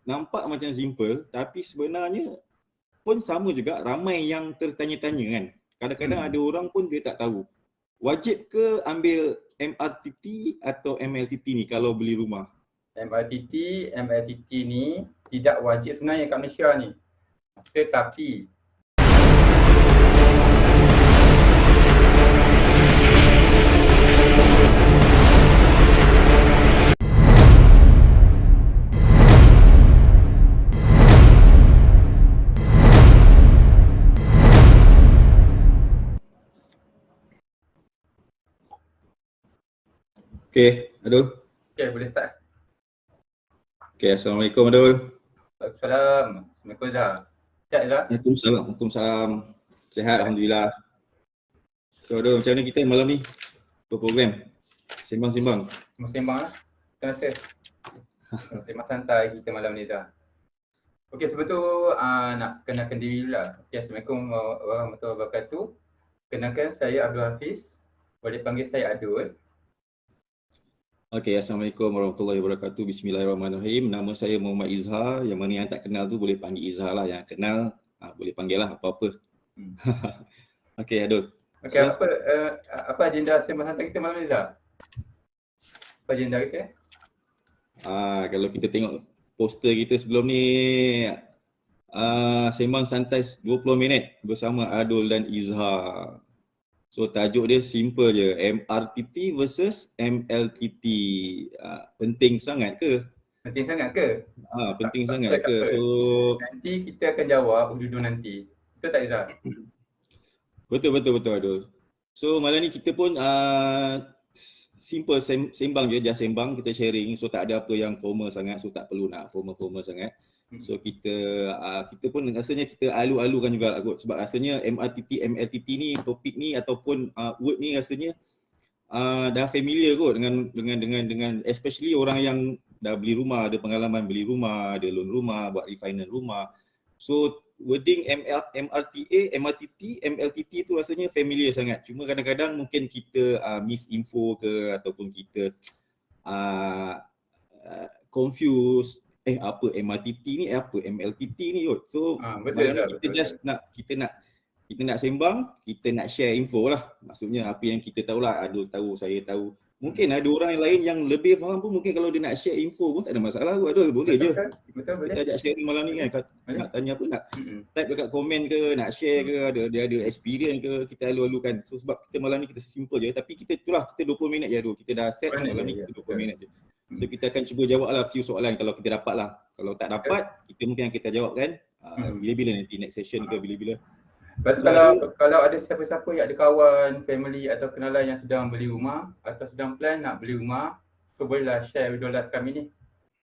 nampak macam simple tapi sebenarnya pun sama juga, ramai yang tertanya-tanya kan. Kadang-kadang ada orang pun dia tak tahu. Wajib ke ambil MRTT atau MLTT ni kalau beli rumah? MLTT ni tidak wajib sebenarnya kat Malaysia ni. Tetapi Okay, Adul. okay, boleh start. Okay, Assalamualaikum Adul. Waalaikumsalam. Assalamualaikum Zah. Sihat Zah? Waalaikumsalam. Waalaikumsalam. Sihat Alhamdulillah. So Adul, macam mana kita malam ni? Program? Sembang-sembang? Sembang lah. Terima kasih. Sembang santai kita malam ni Zah. Okay, sebab tu nak kenalkan diri dulu lah. Okay, Assalamualaikum warahmatullahi wabarakatuh. Kenalkan saya Abdul Hafiz. Boleh panggil saya Adul. Okay, Assalamualaikum warahmatullahi wabarakatuh. Bismillahirrahmanirrahim. Nama saya Muhammad Izhar. Yang mana yang tak kenal tu boleh panggil Izhar lah. Yang kenal boleh panggil lah apa-apa. Okay, Adul. Okay, so, apa agenda sembang santai kita malam ni Izhar? Apa agenda kita? Kalau kita tengok poster kita sebelum ni, sembang santai 20 minit bersama Adul dan Izhar. So tajuk dia simple je, MRTT versus MLTT. Penting sangat ke? Penting sangat ke? Penting sangat ke? So nanti kita akan jawab dulu nanti. Betul tak Izhar? Betul Adul. So malam ni kita pun simple sembang je, just sembang, kita sharing. So tak ada apa yang formal sangat, so tak perlu nak formal sangat. So kita pun rasanya kita alu-alukan juga kot, sebab rasanya MRTT, MLTT ni, topik ni ataupun word ni rasanya dah familiar kot dengan especially orang yang dah beli rumah, ada pengalaman beli rumah, ada loan rumah, buat refinance rumah. So wording MRTT, MLTT tu rasanya familiar sangat. Cuma kadang-kadang mungkin kita misinfo ke ataupun kita confuse. Apa MRTT ni, apa MLTT ni kot. So malam ni kita just nak sembang, kita nak share info lah. Maksudnya apa yang kita tahulah, Adul tahu, saya tahu. Mungkin ada orang lain yang lebih faham pun, mungkin kalau dia nak share info pun tak ada masalah kot Adul, boleh je. Betul. Kita ajak sharing malam ni kan, nak tanya apa, nak type dekat komen ke, nak share ke, dia ada experience ke, kita alu-alukan. So sebab kita malam ni kita simple je, tapi kita 20 minit je Adul. Kita dah set malam ni kita 20 minit je. So kita akan cuba jawab lah few soalan kalau kita dapat lah. Kalau tak dapat, kita mungkin kita jawab kan bila-bila nanti, next session ke bila-bila. Kalau ada siapa-siapa yang ada kawan, family atau kenalan yang sedang beli rumah atau sedang plan nak beli rumah, so bolehlah share video live kami ni.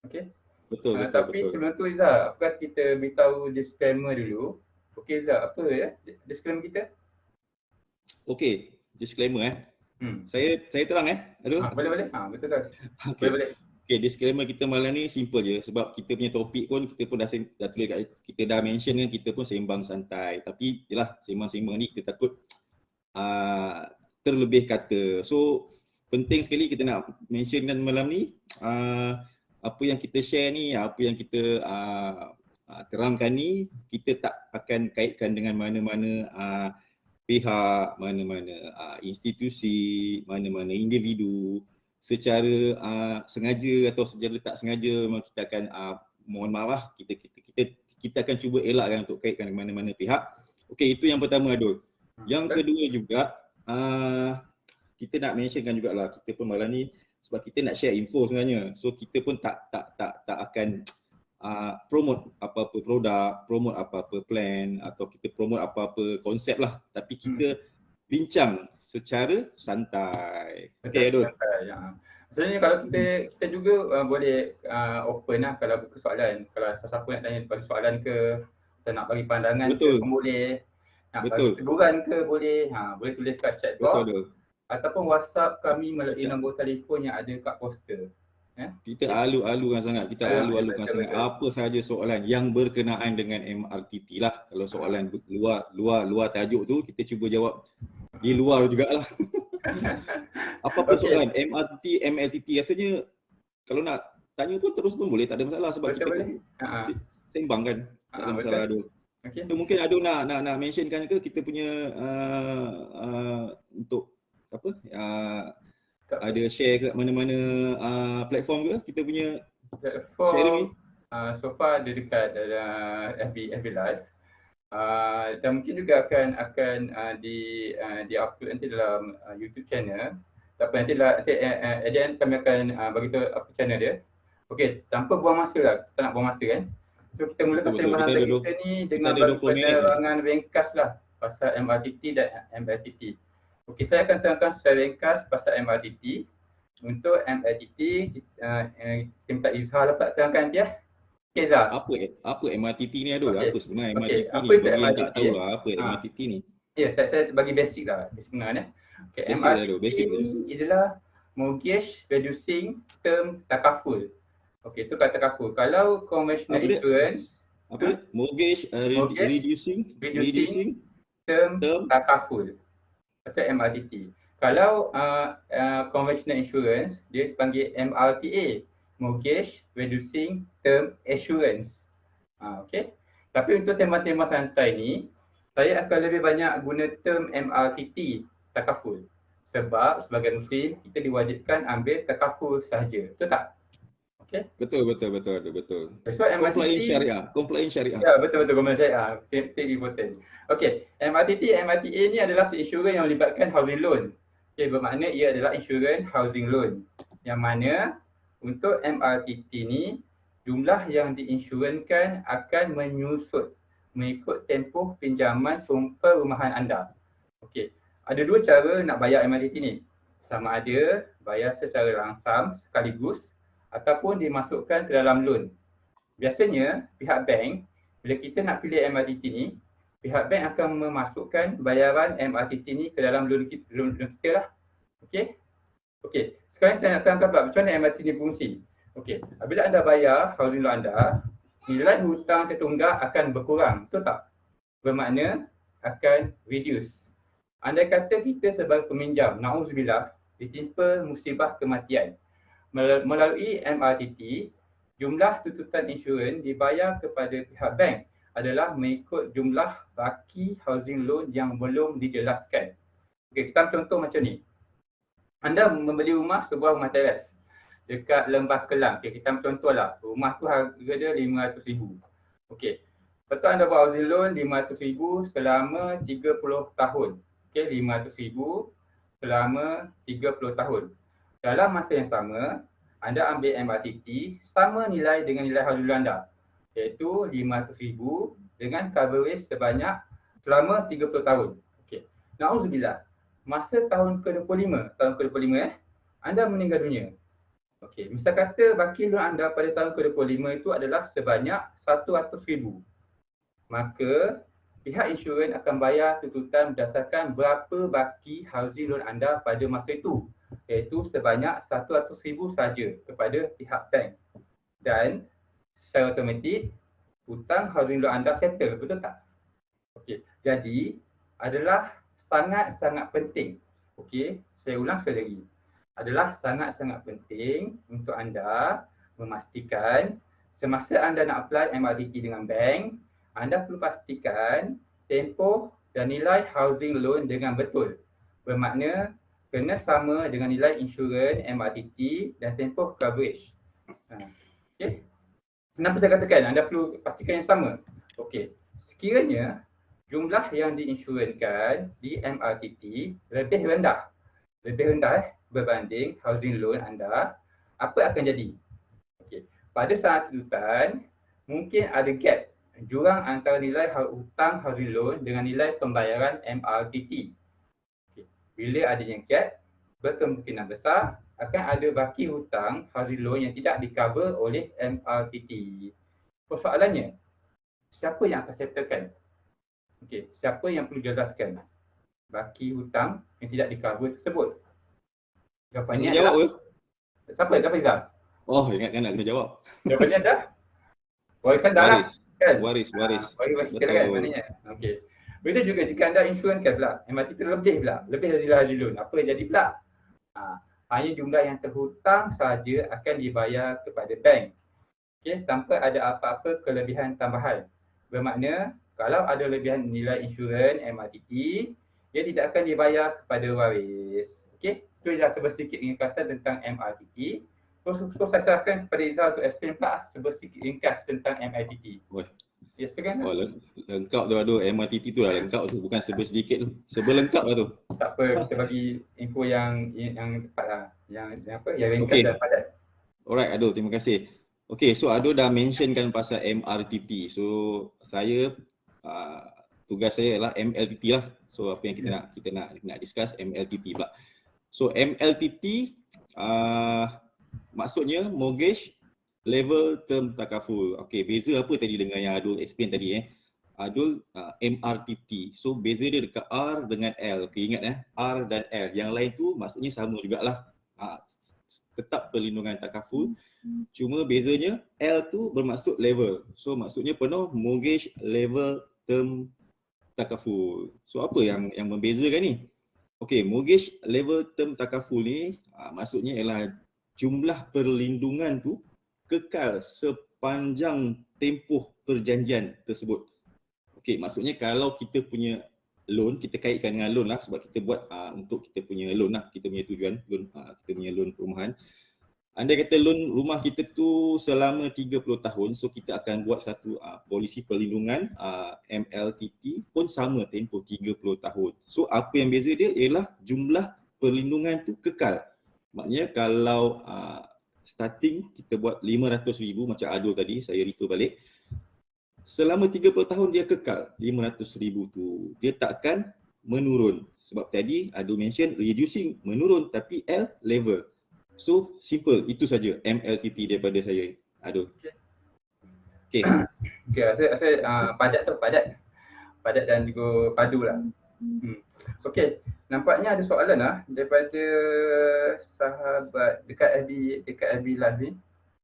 Okay? Betul. Sebelum tu Izzah, apakah kita beritahu disclaimer dulu? Okay Izzah, apa ya disclaimer kita? Okay, disclaimer Saya terang Aduh. Boleh. Betul tak? Boleh. Okay, disclaimer kita malam ni simple je, sebab kita punya topik pun kita pun dah tulis kat, kita dah mention kan, kita pun sembang santai. Tapi yalah, sembang-sembang ni kita takut terlebih kata. So penting sekali kita nak mentionkan malam ni apa yang kita share ni, apa yang kita terangkan ni, kita tak akan kaitkan dengan mana-mana pihak, mana-mana institusi, mana-mana individu secara sengaja atau secara tak sengaja. Memang kita akan mohon maaf lah, kita akan cuba elakkan untuk kaitkan dengan mana-mana pihak. Okey, itu yang pertama Adul. Yang kedua juga kita nak mentionkan jugalah, kita pun malam ni sebab kita nak share info sebenarnya. So kita pun tak akan promote apa-apa produk, promote apa-apa plan atau kita promote apa-apa konsep lah, tapi kita bincang secara santai. Okey Adul. Sebenarnya kalau kita juga boleh open lah kalau buka soalan. Kalau siapa nak tanya bagi soalan ke, atau nak bagi pandangan ke pun boleh. Nak bagi teguran ke boleh. Boleh tulis kat chat box ataupun WhatsApp kami melalui nombor telefon yang ada kat poster. Kita alu-alukan sangat, sangat. Apa sahaja soalan yang berkenaan dengan MRTT lah. Kalau soalan luar tajuk tu, kita cuba jawab di luar jugalah. Apa-apa soalan MRTT, MLTT, rasanya kalau nak tanya pun terus pun boleh, tak ada masalah sebab betul, kita kan sembang kan, tak ada masalah ada. Okay. So, mungkin ada nak mentionkan ke kita punya untuk apa? Ada share ke mana-mana platform ke kita punya platform sharing ni? So far ada dekat FB Live. Dan mungkin juga akan di upload nanti dalam YouTube channel. Tak apa, nanti at the end kami akan bagi tahu apa channel dia. Okey, tanpa buang masa lah. Kita nak buang masa kan. So kita mulakan sembang kita ni dengan bagi penerangan ringkas lah pasal MRTT dan MRTT. Okey, saya akan terangkan secara ringkas pasal MRTT. Untuk MRTT kita minta Izhar dapat terangkan dia. Okay, Zah. Apa MRTT ni ada? Apa sebenarnya MRTT ni? Apa bagi yang tak tahu lah apa MRTT ni. Ya, saya bagi basic lah sebenarnya. Okay, MRTT ni adalah Mortgage Reducing Term Takaful. Okey, itu kata takaful. Kalau conventional insurance Mortgage Reducing Term Takaful atau MRTT. Kalau conventional insurance dia dipanggil MRTA, Mortgage Reducing Term Assurance. Okey. Tapi untuk sembang-sembang santai ni, saya akan lebih banyak guna term MRTT, takaful. Sebab sebagai Muslim, kita diwajibkan ambil takaful sahaja. Betul tak? Okey. Betul. So Compliance syariah. Ya, betul compliance syariah. Very important. Okey, MRTA ni adalah insurans yang melibatkan housing loan. Okey, bermakna ia adalah insurans housing loan. Yang mana untuk MRTT ni, jumlah yang diinsurankan akan menyusut mengikut tempoh pinjaman perumahan anda. Okey, ada dua cara nak bayar MRTT ni. Sama ada bayar secara langsam sekaligus ataupun dimasukkan ke dalam loan. Biasanya pihak bank, bila kita nak pilih MRTT ni, pihak bank akan memasukkan bayaran MRTT ni ke dalam loan kita lah. Okey. Sekarang saya nak terangkan pula macam mana MRTT ni berfungsi. Okey, apabila anda bayar housing loan anda, nilai hutang tertunggak akan berkurang, betul tak? Bermakna akan reduce. Andai kata kita sebagai peminjam, na'udzubillah, ditimpa musibah kematian. Melalui MRTT, jumlah tuntutan insurans dibayar kepada pihak bank adalah mengikut jumlah baki housing loan yang belum dijelaskan. Okey, kita contoh macam ni. Anda membeli rumah, sebuah rumah teres dekat Lembah Kelang. Okay, kita contohlah, rumah tu harga dia RM500,000. Okey. Lepas tu anda buat housing loan RM500,000 selama 30 tahun. Okey, RM500,000 selama 30 tahun. Dalam masa yang sama, anda ambil MRTT sama nilai dengan nilai housing loan anda, iaitu RM500,000 dengan coverage sebanyak selama 30 tahun. Okey. Na'udzubillah. Masa tahun ke-25, anda meninggal dunia. Okey, misal kata baki loan anda pada tahun ke-25 itu adalah sebanyak RM100,000. Maka pihak insurans akan bayar tuntutan berdasarkan berapa baki housing loan anda pada masa itu, iaitu sebanyak RM100,000 saja kepada pihak bank. Dan secara automatik hutang housing loan anda settle, betul tak? Okey, jadi adalah sangat-sangat penting. Okey, saya ulang sekali lagi. Adalah sangat-sangat penting untuk anda memastikan semasa anda nak apply MRTT dengan bank, anda perlu pastikan tempoh dan nilai housing loan dengan betul. Bermakna kena sama dengan nilai insurans MRTT dan tempoh coverage. Okey. Kenapa saya katakan anda perlu pastikan yang sama? Okey. Sekiranya jumlah yang diinsurankan di MRTT lebih rendah berbanding housing loan anda, apa akan jadi? Okey, pada saat tuntutan mungkin ada gap, jurang antara nilai hutang housing loan dengan nilai pembayaran MRTT. Okey, bila adanya gap, berkemungkinan besar akan ada baki hutang housing loan yang tidak di-cover oleh MRTT. Persoalannya, siapa yang akan settlekan? Okey, siapa yang perlu jelaskan baki hutang yang tidak di-cover tersebut? Jawapannya adalah siapa Izal? Oh, ingatkan nak kena jawab. Jawapannya adalah warisan darah. Waris. Waris kita kan maknanya. Okey. Begitu juga jika anda insurankan pula MRTT lebih dari housing loan, apa yang jadi pula? hanya jumlah yang terhutang sahaja akan dibayar kepada bank. Okey, tanpa ada apa-apa kelebihan tambahan. Bermakna kalau ada lebihan nilai insurans MRTT, dia tidak akan dibayar kepada waris. Okey, itu adalah sedikit ringkasan tentang MRTT. So saya serahkan kepada Izzal untuk explain pula sedikit ringkas tentang MRTT. Ya, sekarang lengkap tu, aduh, MRTT tu lah lengkap tu, bukan sedikit tu, lengkap lah tu. Tak apa, kita bagi info yang tepat lah, yang ringkas dan padat. Alright, aduh, terima kasih. Okay, so Ado dah mentionkan pasal MRTT. So saya tugas saya ialah MLTT lah. So apa yang kita nak discuss MLTT pula. So MLTT maksudnya mortgage level term takaful. Okay, beza apa tadi dengan yang Ado explain tadi Ado MRTT. So beza dia dekat R dengan L. Okay, ingat R dan L. Yang lain tu maksudnya sama jugalah. Tetap perlindungan takaful. Cuma bezanya L tu bermaksud level. So maksudnya penuh mortgage level term takaful. So apa yang membezakan ni? Okey, mortgage level term takaful ni maksudnya ialah jumlah perlindungan tu kekal sepanjang tempoh perjanjian tersebut. Okey, maksudnya kalau kita punya loan, kita kaitkan dengan loan lah sebab kita buat untuk kita punya loan lah, kita punya tujuan loan, kita punya loan perumahan. Andai kata loan rumah kita tu selama 30 tahun, so kita akan buat satu polisi perlindungan MLTT pun sama tempoh 30 tahun. So apa yang beza dia ialah jumlah perlindungan tu kekal. Maknanya kalau starting kita buat 500,000 macam Ado tadi, saya refer balik. Selama 30 tahun dia kekal 500,000 tu. Dia takkan menurun. Sebab tadi Ado mention reducing, menurun, tapi L level. So simple, itu saja MLTT daripada saya. Ado. Okay, saya padat dan juga padu lah. Okay, nampaknya ada soalan lah daripada sahabat dekat FB live ni.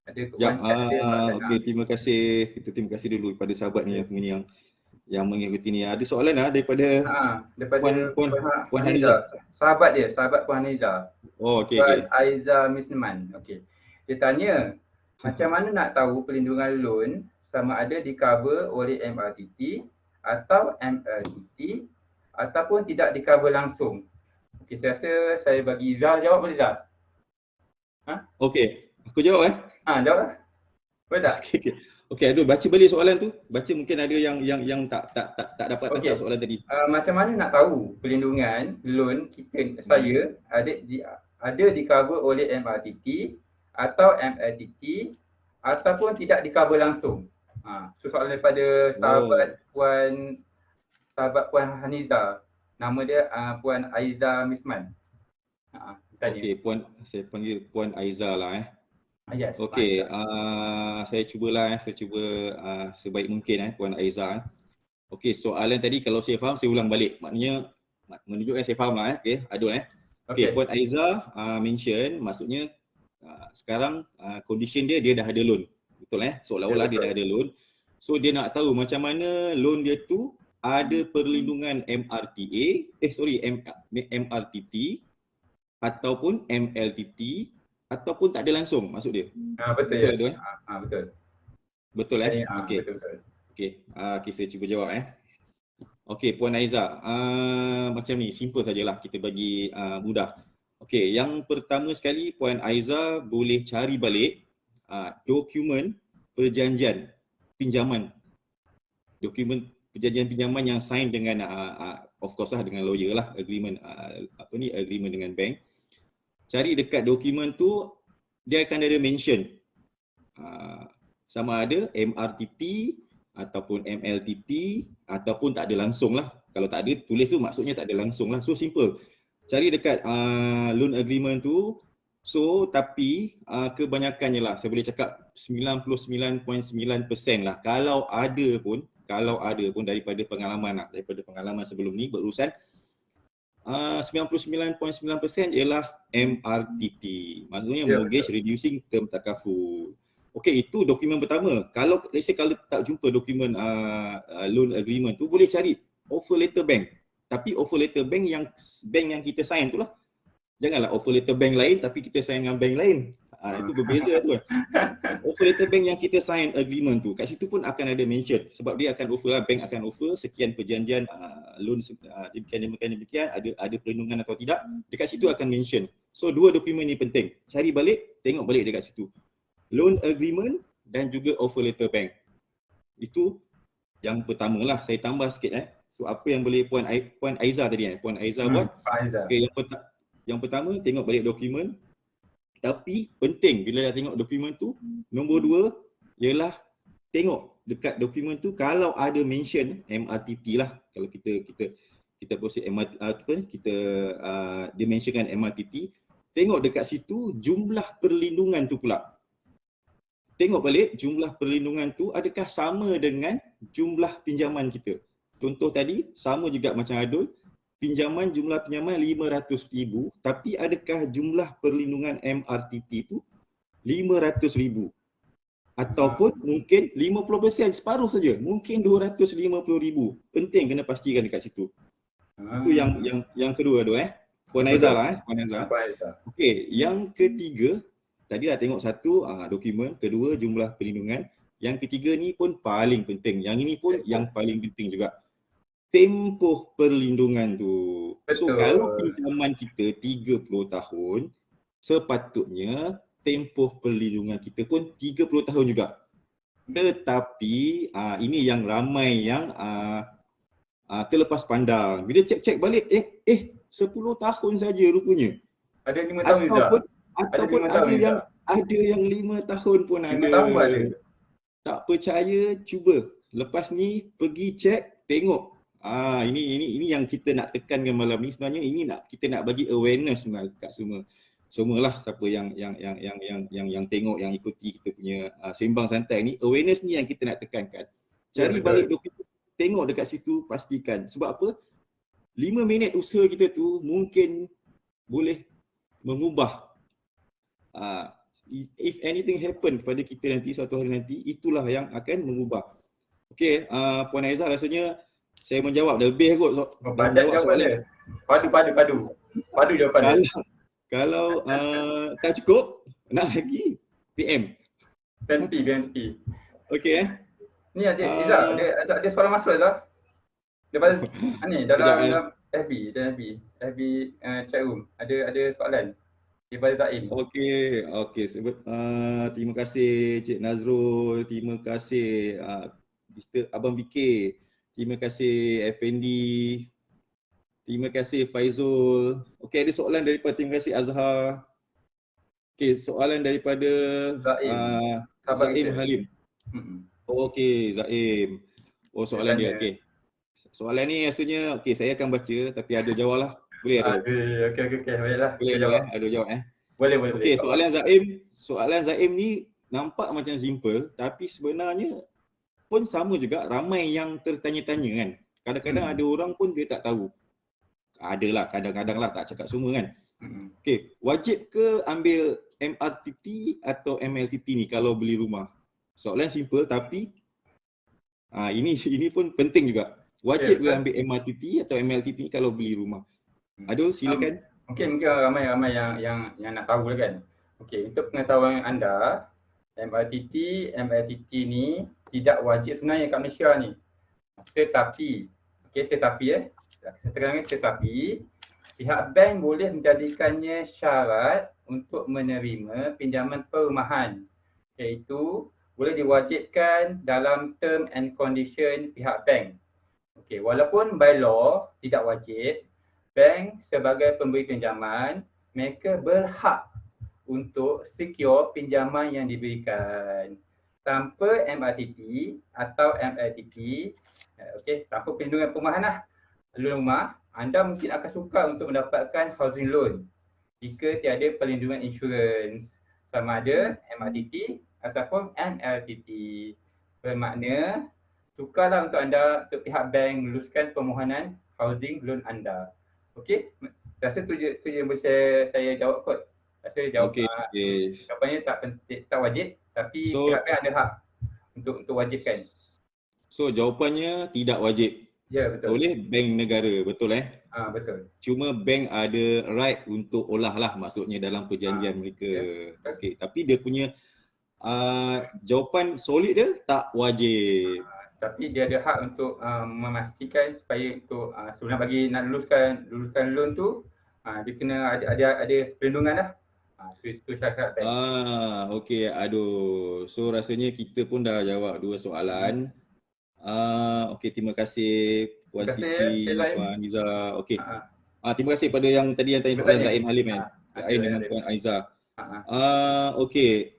Ada okay, terima kasih dulu kepada sahabat ni yang mengikuti ni. Ada soalan lah daripada Puan Haniza. Sahabat Puan Haniza. Oh, okey. Puan Aiza Misman. Okey. Dia tanya, macam mana nak tahu perlindungan loan sama ada di cover oleh MRTT atau MLTT ataupun tidak di cover langsung? Okey, saya rasa saya bagi Izzal jawab, boleh Izzal? Okey, aku jawab jawab lah. Boleh tak? Okey, aduh, baca balik soalan tu. Baca, mungkin ada yang tak dapat tangkap soalan tadi. Macam mana nak tahu perlindungan loan saya ada di cover oleh MRTT atau MLTT ataupun tidak di cover langsung? So soalan daripada sahabat Puan Haniza. Nama dia Puan Aiza Misman. Okey, saya panggil Puan Aiza lah Yes. Okey, saya cuba sebaik mungkin Puan Aiza. Okey, soalan tadi kalau saya faham, saya ulang balik. Maknanya menunjukkan saya faham lah okey, Adul Okey, Puan Aiza mention maksudnya sekarang condition dia dah ada loan. Betul seolah-olah dia dah ada loan. So dia nak tahu macam mana loan dia tu ada perlindungan MRTT ataupun MLTT ataupun tak ada langsung, maksud dia. Betul. Betul. Betul Okey. Okey, saya cuba jawab Okey, Puan Aiza. Macam ni, simple sajalah, kita bagi mudah. Okey, yang pertama sekali Puan Aiza boleh cari balik dokumen perjanjian pinjaman. Dokumen perjanjian pinjaman yang sign dengan of course dengan lawyer lah, agreement agreement dengan bank. Cari dekat dokumen tu, dia akan ada mention sama ada MRTT ataupun MLTT ataupun tak ada langsung lah. Kalau tak ada, tulis tu maksudnya tak ada langsung lah. So simple. Cari dekat loan agreement tu. So tapi kebanyakannya lah, saya boleh cakap 99.9% lah. Kalau ada pun daripada pengalaman sebelum ni berurusan 99.9% ialah MRTT. Maksudnya mortgage reducing term takaful. Okey, itu dokumen pertama. Kalau tak jumpa dokumen loan agreement tu, boleh cari offer letter bank. Tapi offer letter bank yang kita sign tu lah. Janganlah offer letter bank lain tapi kita sign dengan bank lain. Itu berbeza tu kan. Offer letter bank yang kita sign agreement tu, kat situ pun akan ada mention sebab dia akan offer lah, bank akan offer sekian perjanjian loan demikian, ada perlindungan atau tidak, dekat situ akan mention. So dua dokumen ni penting. Cari balik, tengok balik dekat situ. Loan agreement dan juga offer letter bank. Itu yang pertama lah, saya tambah sikit So apa yang boleh Puan Aiza tadi Puan Aiza buat. Okay, yang pertama tengok balik dokumen. Tapi penting bila dah tengok dokumen tu, nombor 2 ialah tengok dekat dokumen tu kalau ada mention MRTT lah. Kalau kita proceed MRTT, dia mentionkan MRTT, tengok dekat situ jumlah perlindungan tu pula. Tengok balik jumlah perlindungan tu adakah sama dengan jumlah pinjaman kita. Contoh tadi sama juga macam Adul, jumlah pinjaman 500,000 tapi adakah jumlah perlindungan MRTT tu 500,000 ataupun mungkin 50%, separuh saja, mungkin 250,000. Penting kena pastikan dekat situ. Itu yang kedua tu Puan Aiza lah Puan Aiza. Okey, yang ketiga tadi dah tengok satu dokumen, kedua jumlah perlindungan, yang ketiga ni pun paling penting. Yang ini pun yang paling penting juga. Tempoh perlindungan tu. So kalau pinjaman kita 30 tahun, sepatutnya tempoh perlindungan kita pun 30 tahun juga. Tetapi ini yang ramai yang terlepas pandang. Bila cek-cek balik, 10 tahun saja rupanya. Ada 5 tahun juga. Ataupun ada yang 5 tahun pun ada. 5 tahun ada. Tak percaya, cuba. Lepas ni pergi cek, tengok. Ini yang kita nak tekankan malam ni. Sebenarnya ini kita nak bagi awareness kat semualah siapa yang tengok, yang ikuti kita punya sembang santai ni. Awareness ni yang kita nak tekankan. Cari balik dokumen, tengok dekat situ, pastikan. Sebab apa? 5 minit usaha kita tu mungkin boleh mengubah. If anything happen kepada kita nanti suatu hari nanti, itulah yang akan mengubah. Okey, Puan Aiza rasanya saya menjawab dah lebih kot jawapan dia. Padu jawapan dia. Kalau tak cukup, nak lagi PM. BNP. Okey Ni Izzah, ada soalan masuk Izzah. Daripada dalam FB chat room ada soalan daripada Zaim. Okey. Terima kasih Cik Nazrul, terima kasih Mr. Abang Bikir. Terima kasih Effendi. Terima kasih Faizul. Okey, ada soalan daripada, terima kasih Azhar. Okey, soalan daripada Zaim Halim. Okey, Zaim. Soalan dia. Okey. Soalan ni rasanya saya akan baca tapi ada jawab lah. Boleh ada? Okey. Baiklah. Boleh jawab ada jawab Boleh. Okey, soalan Zaim ni nampak macam simple tapi sebenarnya pun sama juga, ramai yang tertanya-tanya kan. Kadang-kadang ada orang pun dia tak tahu. Adalah kadang-kadang lah, tak cakap semua kan. Okey, wajib ke ambil MRTT atau MLTT ni kalau beli rumah? Soalan simple tapi ini pun penting juga. Wajib ke ambil MRTT atau MLTT ni kalau beli rumah? Adul, silakan. Mungkin ramai yang nak tahu lah kan. Okey, untuk pengetahuan anda, MLTT ni tidak wajib sebenarnya kat Malaysia ni. Tetapi pihak bank boleh menjadikannya syarat untuk menerima pinjaman perumahan, iaitu boleh diwajibkan dalam term and condition pihak bank. Okey, walaupun by law tidak wajib, bank sebagai pemberi pinjaman mereka berhak untuk secure pinjaman yang diberikan. Tanpa MRTT atau MLTT, tanpa perlindungan perumahan lah, loan rumah, anda mungkin akan sukar untuk mendapatkan housing loan jika tiada perlindungan insurans, sama ada MRTT ataupun MLTT. Bermakna sukarlah untuk anda, untuk pihak bank meluluskan permohonan housing loan anda. Okey, rasa tu je yang boleh saya jawab kot. Saya jawab jawapannya tak wajib tapi pihak bank ada hak untuk wajibkan. So jawapannya tidak wajib. Ya, betul. Oleh bank negara, betul Betul. Cuma bank ada right untuk olah lah, maksudnya dalam perjanjian mereka. Okey, tapi dia punya jawapan solid dia tak wajib. Tapi dia ada hak untuk memastikan supaya untuk sebelum bagi nak luluskan loan tu, dia kena ada perlindungan lah. Itu syarat bank. Okey, aduh. So rasanya kita pun dah jawab 2 soalan. Okey, terima kasih Puan Siti, Puan Aiza. Okey. Terima kasih pada yang tadi yang tanya soalan Zaim Halim kan. Zaim dengan Puan Aiza. Okey,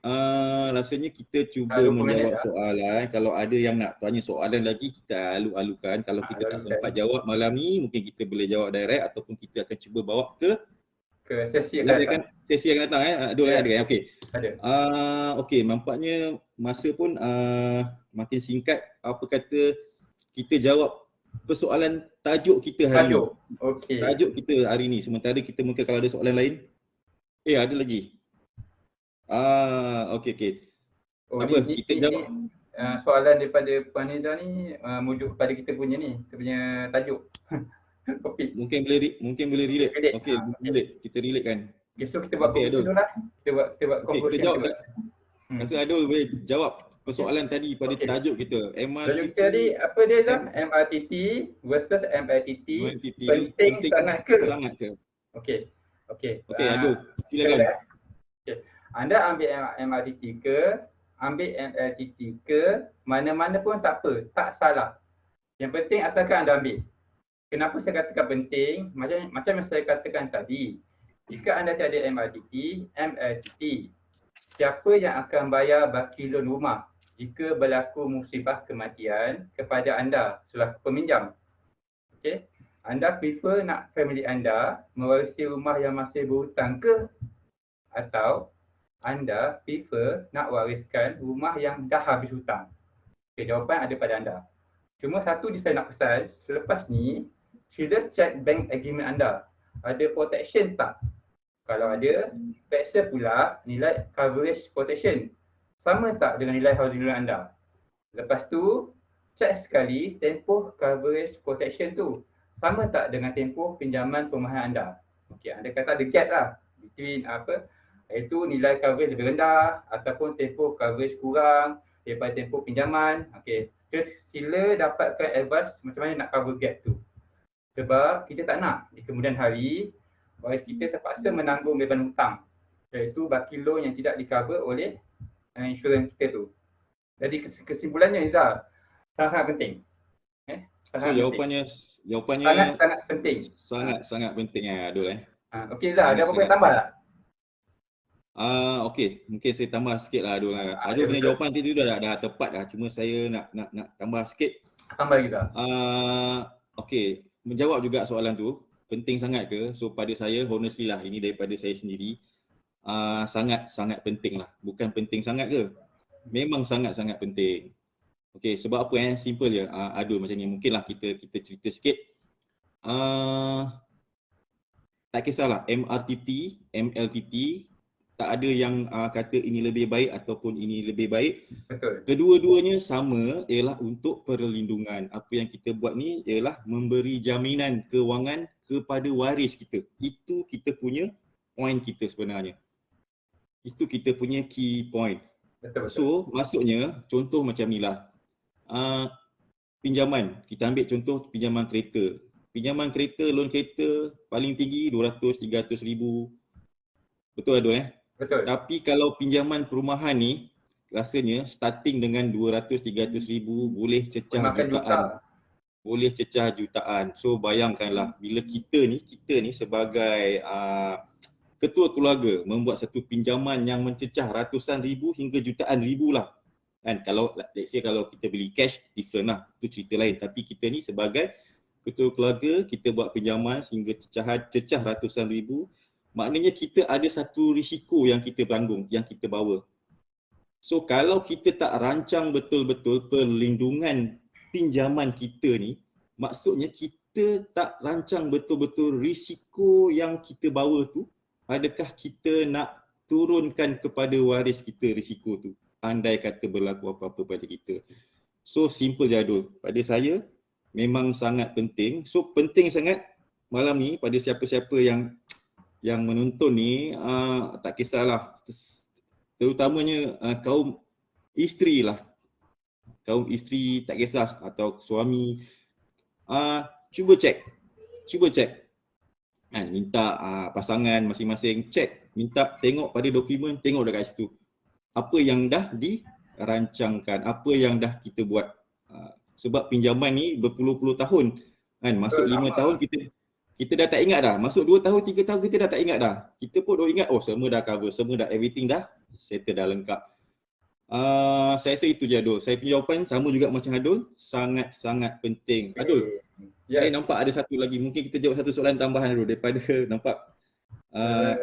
rasanya kita cuba menjawab soalan. Kalau ada yang nak tanya soalan lagi, kita alu-alukan. Kalau kita tak sempat jawab malam ni, mungkin kita boleh jawab direct ataupun kita akan cuba bawa ke sesi akan datang. Sesi akan datang ada kan? Okey. Ada. Okey, nampaknya masa pun makin singkat. Apa kata kita jawab persoalan tajuk kita hari ni. Okey. Tajuk kita hari ni. Sementara kita mungkin kalau ada soalan lain. Ada lagi. Okey. Apa? Kita jawab soalan daripada Puan Aiza ni merujuk kepada kita punya tajuk. Topik. Mungkin boleh relate. Okey, relate. Kita relate kan. So kita buat conclusion lah. Kita buat conclusion. Kita jawab. Rasa Adul boleh jawab persoalan tadi pada tajuk kita. Tajuk kita tadi apa dia Zam? MRTT versus MLTT. Penting sangat ke? Sangat ke? Okey, Adul, silakan. Anda ambil MRTT ke, ambil MLTT ke, mana-mana pun tak apa, tak salah. Yang penting asalkan anda ambil. Kenapa saya katakan penting? Macam yang saya katakan tadi, jika anda tiada MRTT, MLTT, siapa yang akan bayar baki loan rumah jika berlaku musibah kematian kepada anda selaku peminjam? Okey, anda prefer nak family anda mewarisi rumah yang masih berhutang ke? Atau anda prefer nak wariskan rumah yang dah habis hutang? Okey, jawapan ada pada anda. Cuma satu saya nak pesan, selepas ni sila check bank agreement anda. Ada protection tak? Kalau ada, periksa pula nilai coverage protection. Sama tak dengan nilai housing loan anda? Lepas tu, check sekali tempoh coverage protection tu. Sama tak dengan tempoh pinjaman perumahan anda? Okey, anda kata ada gap lah between iaitu nilai coverage lebih rendah ataupun tempoh coverage kurang daripada tempoh pinjaman. Okey, sila dapatkan advice macam mana nak cover gap tu. Sebab kita tak nak di kemudian hari waris kita terpaksa menanggung beban hutang, iaitu baki loan yang tidak di-cover oleh insurans kita tu. Jadi kesimpulannya Izzah, sangat-sangat penting. Jawapannya sangat penting. Sangat penting Adul Okey Izzah, ada apa-apa yang tambah tak? Okey, mungkin saya tambah sikit lah Adul. Adul punya jawapan tadi tu dah tepat dah. Cuma saya nak tambah sikit. Tambah lagi tak? Okey, menjawab juga soalan tu, penting sangat ke? So pada saya, honestly lah, ini daripada saya sendiri, sangat penting lah. Bukan penting sangat ke? Memang sangat penting. Okey, sebab apa simple je. Adul macam ni, mungkinlah kita cerita sikit. Tak kisahlah MRTT, MLTT, tak ada yang kata ini lebih baik ataupun ini lebih baik. Betul. Kedua-duanya sama, ialah untuk perlindungan. Apa yang kita buat ni ialah memberi jaminan kewangan kepada waris kita. Itu kita punya point kita sebenarnya. Itu kita punya key point. Betul. So maksudnya contoh macam ni lah. Pinjaman, kita ambil contoh pinjaman kereta. Pinjaman kereta, loan kereta paling tinggi 200-300 ribu. Betul Adul Betul. Tapi kalau pinjaman perumahan ni, rasanya starting dengan 200-300 ribu boleh cecah jutaan. Boleh cecah jutaan. So bayangkanlah bila kita ni sebagai ketua keluarga membuat satu pinjaman yang mencecah ratusan ribu hingga jutaan ribu lah. Kan kalau let's say kalau kita beli cash different lah, itu cerita lain. Tapi kita ni sebagai ketua keluarga, kita buat pinjaman sehingga cecah ratusan ribu. Maknanya kita ada satu risiko yang kita tanggung, yang kita bawa. So kalau kita tak rancang betul-betul perlindungan pinjaman kita ni, maksudnya kita tak rancang betul-betul risiko yang kita bawa tu, adakah kita nak turunkan kepada waris kita risiko tu, andai kata berlaku apa-apa pada kita. So simple je Adul. Pada saya, memang sangat penting. So penting sangat malam ni pada siapa-siapa yang menonton ni, tak kisahlah, terutamanya kaum isteri lah. Kaum isteri tak kisah atau suami, cuba cek kan, minta pasangan masing-masing cek, minta tengok pada dokumen, tengok dekat situ apa yang dah dirancangkan, apa yang dah kita buat. Sebab pinjaman ni berpuluh-puluh tahun kan, masuk 5 tahun kita dah tak ingat dah, masuk 2 tahun 3 tahun kita dah tak ingat dah, kita pun dah ingat semua dah cover, semua dah, everything dah settle, dah lengkap. Saya rasa itu je Adul. Saya punya jawapan sama juga macam Adul, sangat-sangat penting. Adul, saya nampak ada satu lagi, mungkin kita jawab satu soalan tambahan Adul, daripada nampak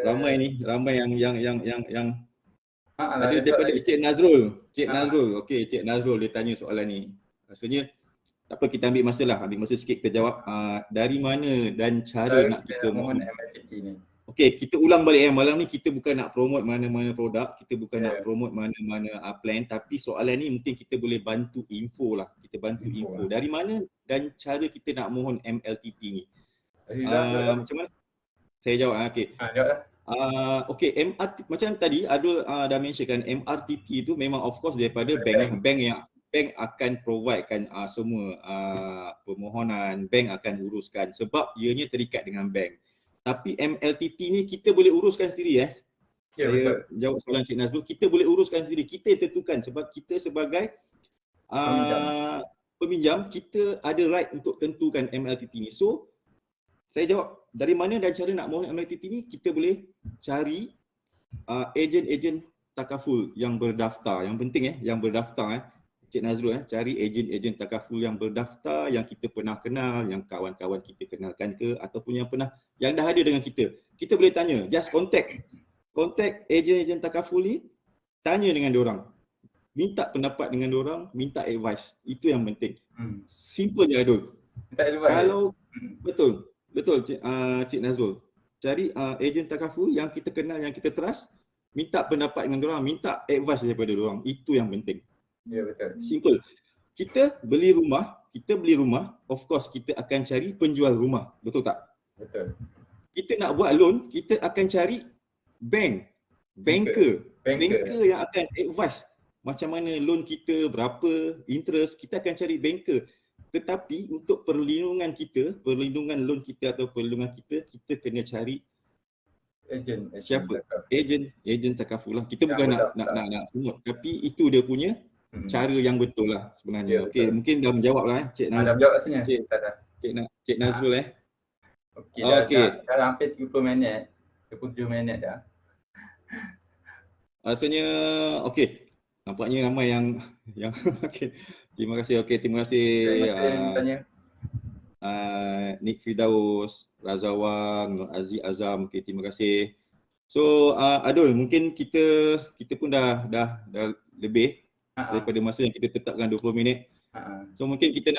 ramai yang ada daripada Cik Nazrul. Okey, Cik Nazrul dia tanya soalan ni. Rasanya tak apa, kita ambil masa sikit kita jawab. Dari mana dan cara nak kita mohon MLTT ni. Okey, kita ulang balik malam ni kita bukan nak promote mana-mana produk, kita bukan nak promote mana-mana plan, tapi soalan ni mungkin kita boleh bantu info lah. Kita bantu info. Dari mana dan cara kita nak mohon MLTT ni. Macam mana? Saya jawab. Okey. Jawablah. Okey, MRT macam tadi Adul dah mentionkan, MRTT tu memang of course daripada bank akan providekan semua permohonan, bank akan uruskan sebab ianya terikat dengan bank. Tapi MLTT ni kita boleh uruskan sendiri. Saya jawab soalan Cik Nazrul, kita boleh uruskan sendiri, kita tentukan sebab kita sebagai peminjam, kita ada right untuk tentukan MLTT ni. So saya jawab dari mana dan cara nak mohon MLTT ni, kita boleh cari ejen-ejen takaful yang berdaftar. Yang penting yang berdaftar Cik Nazrul, cari ejen-ejen takaful yang berdaftar, yang kita pernah kenal, yang kawan-kawan kita kenalkan ke, ataupun yang dah ada dengan kita. Kita boleh tanya, just contact ejen-ejen takaful ni, tanya dengan diorang, minta pendapat dengan diorang, minta advice. Itu yang penting. Simple je Adul. Kalau betul Cik Nazrul, cari ejen takaful yang kita kenal, yang kita trust, minta pendapat dengan diorang, minta advice daripada diorang. Itu yang penting. Ya, betul. Simple. Kita beli rumah, of course kita akan cari penjual rumah. Betul tak? Betul. Kita nak buat loan, kita akan cari banker yang akan advise macam mana loan kita, berapa interest, kita akan cari banker. Tetapi untuk perlindungan loan kita atau perlindungan kita kena cari ejen. Siapa? Ejen takaful lah. Kita bukan nak promote, tapi itu dia punya cara yang betul lah sebenarnya. Okey, mungkin dah menjawab lah Cik Nazrul. Dah menjawab rasanya. Cik Nazrul Okey, dah hampir 30 minit. 37 minit dah. Rasanya okey. Nampaknya ramai yang okey. Terima kasih. Okey, terima kasih Nik Firdaus, Razawang, Nur Aziz Azam. Okey, terima kasih. So Adul, mungkin kita pun dah lebih daripada masa yang kita tetapkan 20 minit. So mungkin kita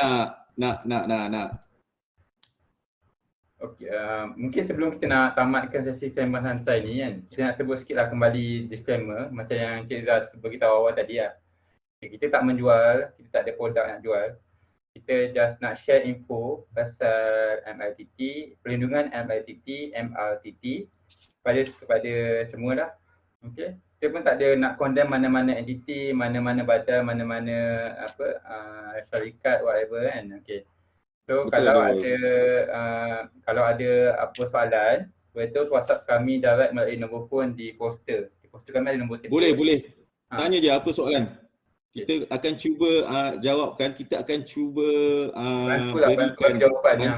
nak okey, mungkin sebelum kita nak tamatkan sesi sembang santai ni kan, kita nak sebut sikitlah kembali disclaimer macam yang Cik Zah beritahu awal tadi lah. Kita tak menjual, kita tak ada produk nak jual. Kita just nak share info pasal MLTT, perlindungan MLTT, MRTT kepada semua lah. Okey. Kita pun tak ada nak condemn mana-mana entiti, mana-mana badan, mana-mana syarikat, whatever kan. Okay. So betul, kalau ada apa soalan, betul WhatsApp kami direct melalui nombor phone di poster. Di poster kami ada nombor telefon. Boleh. Tanya je apa soalan. Kita akan cuba jawabkan, kita akan cuba berikan jawapan.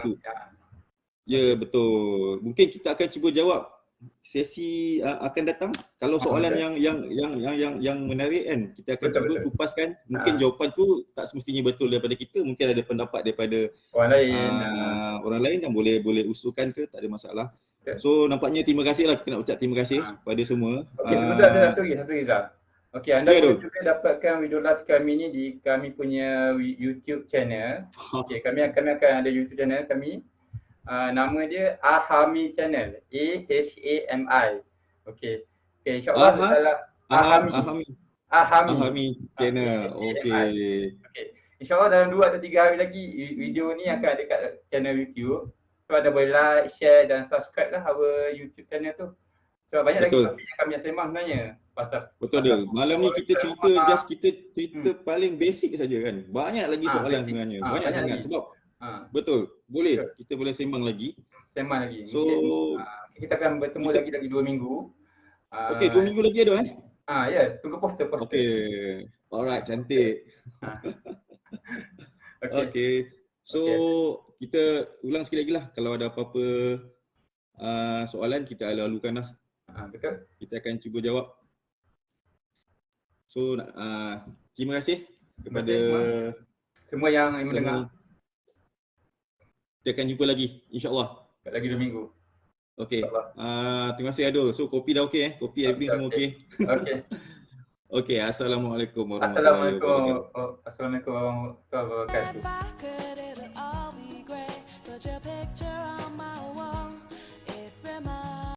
Ya, betul. Mungkin kita akan cuba jawab sesi akan datang. Kalau soalan yang menarik kan, kita akan cuba kupaskan. Mungkin jawapan tu tak semestinya betul daripada kita, mungkin ada pendapat daripada orang lain yang boleh usulkan ke, tak ada masalah. So nampaknya terima kasih lah, kita nak ucap terima kasih kepada semua. Okey, sebentar ada satu lagi Zah. Okey, anda boleh juga dapatkan video live kami ni di kami punya YouTube channel. Okey, kami akan ada YouTube channel kami. Nama dia Ahami Channel, AHAMI. Okey. InsyaAllah Ahami Channel. Okey. InsyaAllah dalam 2 atau 3 hari lagi video ni akan ada kat channel YouTube. So anda boleh like, share dan subscribe lah our YouTube channel tu. So banyak lagi topik yang kami nak sembang sebenarnya. Betul dia. Malam ni kita cerita kita cerita paling basic saja kan. Banyak lagi soalan sebenarnya. Banyak sangat lagi. Sebab betul. Boleh. Kita boleh sembang lagi. So kita akan bertemu lagi 2 minggu. Okey, 2 minggu lagi ada ya, tunggu poster. Okey. Alright, cantik. Okey. So kita ulang sekali lagi lah. Kalau ada apa-apa soalan kita lalukan lah. Betul. Kita akan cuba jawab. So terima kasih kepada semua yang mendengar. Kita akan jumpa lagi insya-Allah. Lagi 2 minggu. Okey. Terima kasih Ado. So kopi dah okey Kopi everything semua okey. Okey. Okey, assalamualaikum warahmatullahi wabarakatuh. Assalamualaikum warahmatullahi wabarakatuh.